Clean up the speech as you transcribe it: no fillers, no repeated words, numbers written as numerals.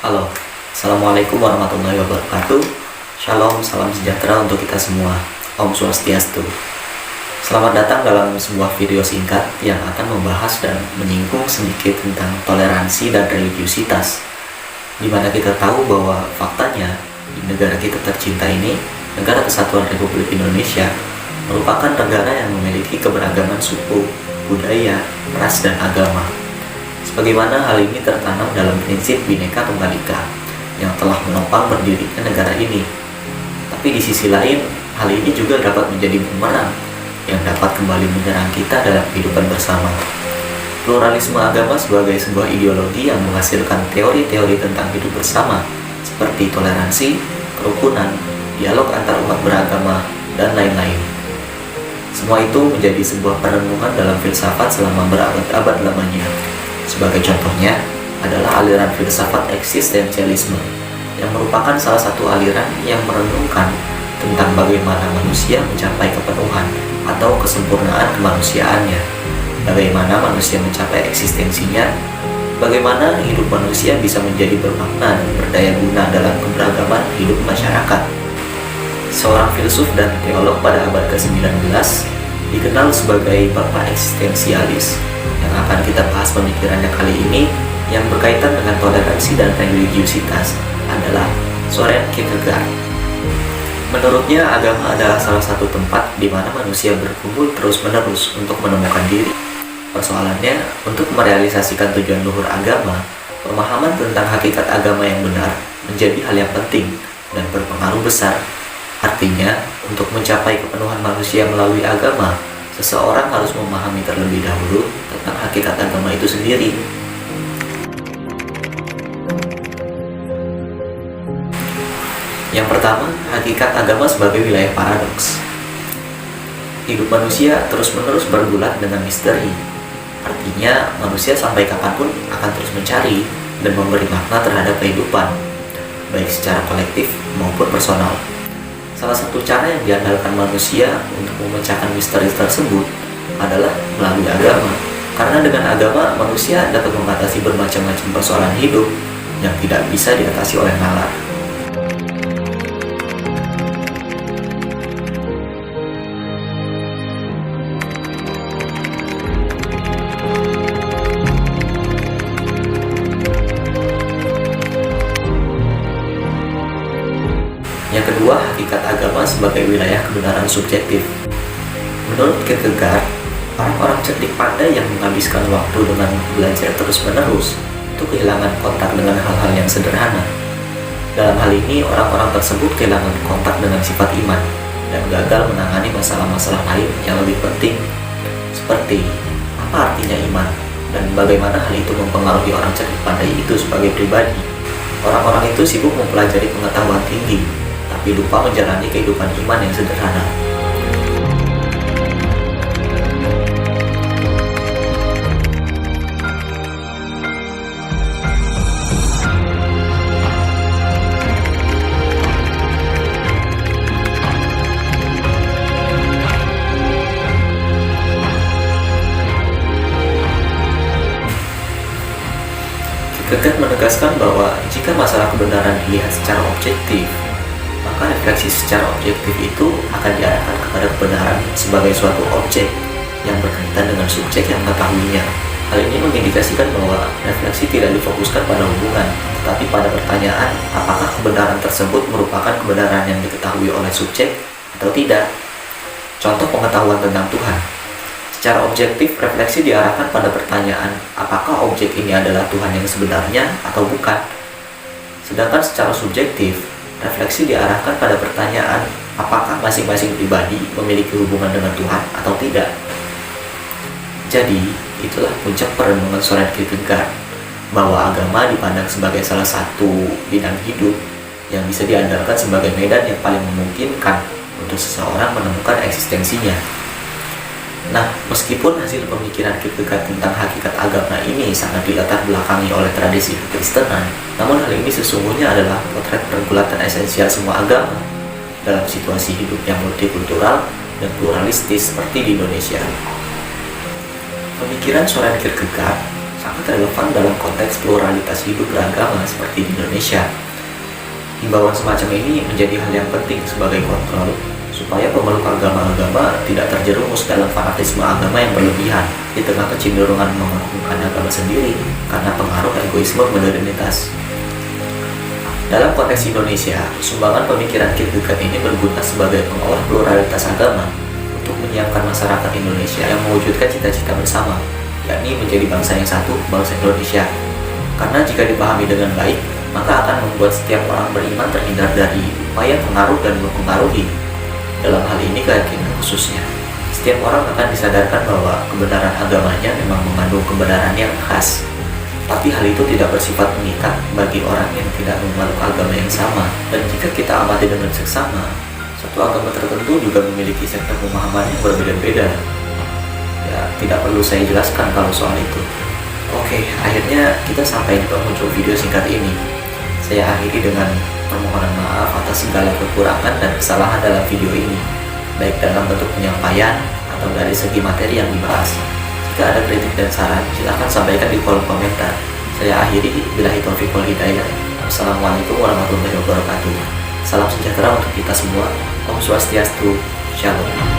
Halo, Assalamualaikum warahmatullahi wabarakatuh. Shalom, salam sejahtera untuk kita semua. Om Swastiastu. Selamat datang dalam sebuah video singkat yang akan membahas dan menyinggung sedikit tentang toleransi dan religiusitas, di mana kita tahu bahwa faktanya di negara kita tercinta ini, Negara Kesatuan Republik Indonesia, merupakan negara yang memiliki keberagaman suku, budaya, ras, dan agama. Sebagaimana hal ini tertanam dalam prinsip Bhinneka Tunggal Ika yang telah menopang berdirinya negara ini. Tapi di sisi lain, hal ini juga dapat menjadi bumerang yang dapat kembali menyerang kita dalam kehidupan bersama. Pluralisme agama sebagai sebuah ideologi yang menghasilkan teori-teori tentang hidup bersama seperti toleransi, kerukunan, dialog antar umat beragama, dan lain-lain. Semua itu menjadi sebuah perenungan dalam filsafat selama berabad-abad lamanya. Sebagai contohnya adalah aliran filsafat eksistensialisme yang merupakan salah satu aliran yang merenungkan tentang bagaimana manusia mencapai kepenuhan atau kesempurnaan kemanusiaannya, bagaimana manusia mencapai eksistensinya, bagaimana hidup manusia bisa menjadi bermakna dan berdaya guna dalam keberagaman hidup masyarakat. Seorang filsuf dan teolog pada abad ke-19 dikenal sebagai Bapak Eksistensialis yang akan kita bahas pemikirannya kali ini yang berkaitan dengan toleransi dan religiusitas adalah Søren Kierkegaard. Menurutnya, agama adalah salah satu tempat di mana manusia berkumpul terus-menerus untuk menemukan diri. Persoalannya, untuk merealisasikan tujuan luhur agama, pemahaman tentang hakikat agama yang benar menjadi hal yang penting dan berpengaruh besar. Artinya, untuk mencapai kepenuhan manusia melalui agama, seseorang harus memahami terlebih dahulu tentang hakikat agama itu sendiri. Yang pertama, hakikat agama sebagai wilayah paradoks. Hidup manusia terus-menerus bergulat dengan misteri. Artinya, manusia sampai kapanpun akan terus mencari dan memberi makna terhadap kehidupan, baik secara kolektif maupun personal. Salah satu cara yang diandalkan manusia untuk memecahkan misteri tersebut adalah melalui agama. Karena dengan agama, manusia dapat mengatasi bermacam-macam persoalan hidup yang tidak bisa diatasi oleh nalar. Yang kedua, hakikat agama sebagai wilayah kebenaran subjektif. Menurut Kierkegaard, orang-orang cerdik pandai yang menghabiskan waktu dengan belajar terus-menerus itu kehilangan kontak dengan hal-hal yang sederhana. Dalam hal ini, orang-orang tersebut kehilangan kontak dengan sifat iman dan gagal menangani masalah-masalah lain yang lebih penting, seperti apa artinya iman dan bagaimana hal itu mempengaruhi orang cerdik pandai itu sebagai pribadi. Orang-orang itu sibuk mempelajari pengetahuan tinggi, tapi lupa menjalani kehidupan iman yang sederhana. Kierkegaard menegaskan bahwa jika masalah kebenaran dilihat secara objektif, maka refleksi secara objektif itu akan diarahkan kepada kebenaran sebagai suatu objek yang berkaitan dengan subjek yang mengetahuinya. Hal ini mengindikasikan bahwa refleksi tidak difokuskan pada hubungan, tetapi pada pertanyaan apakah kebenaran tersebut merupakan kebenaran yang diketahui oleh subjek atau tidak. Contoh pengetahuan tentang Tuhan. Secara objektif, refleksi diarahkan pada pertanyaan apakah objek ini adalah Tuhan yang sebenarnya atau bukan. Sedangkan secara subjektif, refleksi diarahkan pada pertanyaan apakah masing-masing pribadi memiliki hubungan dengan Tuhan atau tidak. Jadi, itulah puncak perenungan Søren Kierkegaard, bahwa agama dipandang sebagai salah satu bidang hidup yang bisa diandalkan sebagai medan yang paling memungkinkan untuk seseorang menemukan eksistensinya. Nah, meskipun hasil pemikiran Kierkegaard tentang hakikat agama ini sangat dilatar belakangi oleh tradisi kekristenan, namun hal ini sesungguhnya adalah potret pergulatan esensial semua agama dalam situasi hidup yang multikultural dan pluralistis seperti di Indonesia. Pemikiran Søren Kierkegaard sangat relevan dalam konteks pluralitas hidup beragama seperti di Indonesia. Himbauan semacam ini menjadi hal yang penting sebagai kontrol supaya pemeluk agama-agama tidak terjerumus dalam fanatisme agama yang berlebihan di tengah kecenderungan mengagungkan agama sendiri karena pengaruh egoisme modernitas. Dalam konteks Indonesia, sumbangan pemikiran Kierkegaard ini berguna sebagai pengolah pluralitas agama untuk menyiapkan masyarakat Indonesia yang mewujudkan cita-cita bersama, yakni menjadi bangsa yang satu, bangsa Indonesia. Karena jika dipahami dengan baik, maka akan membuat setiap orang beriman terhindar dari upaya pengaruh dan mempengaruhi. Dalam hal ini keyakinan khususnya, setiap orang akan disadarkan bahwa kebenaran agamanya memang mengandung kebenaran yang khas. Tapi hal itu tidak bersifat mengikat bagi orang yang tidak memeluk agama yang sama. Dan jika kita amati dengan seksama, satu agama tertentu juga memiliki sektor pemahaman yang berbeda-beda. Ya, tidak perlu saya jelaskan kalau soal itu. Oke, akhirnya kita sampai di penghujung video singkat ini. Saya akhiri dengan permohonan maaf atas segala kekurangan dan kesalahan dalam video ini, baik dalam bentuk penyampaian atau dari segi materi yang dibahas. Jika ada kritik dan saran, silahkan sampaikan di kolom komentar. Saya akhiri, billahi taufiq wal hidayah. Assalamualaikum warahmatullahi wabarakatuh. Salam sejahtera untuk kita semua. Om Swastiastu. Shalom.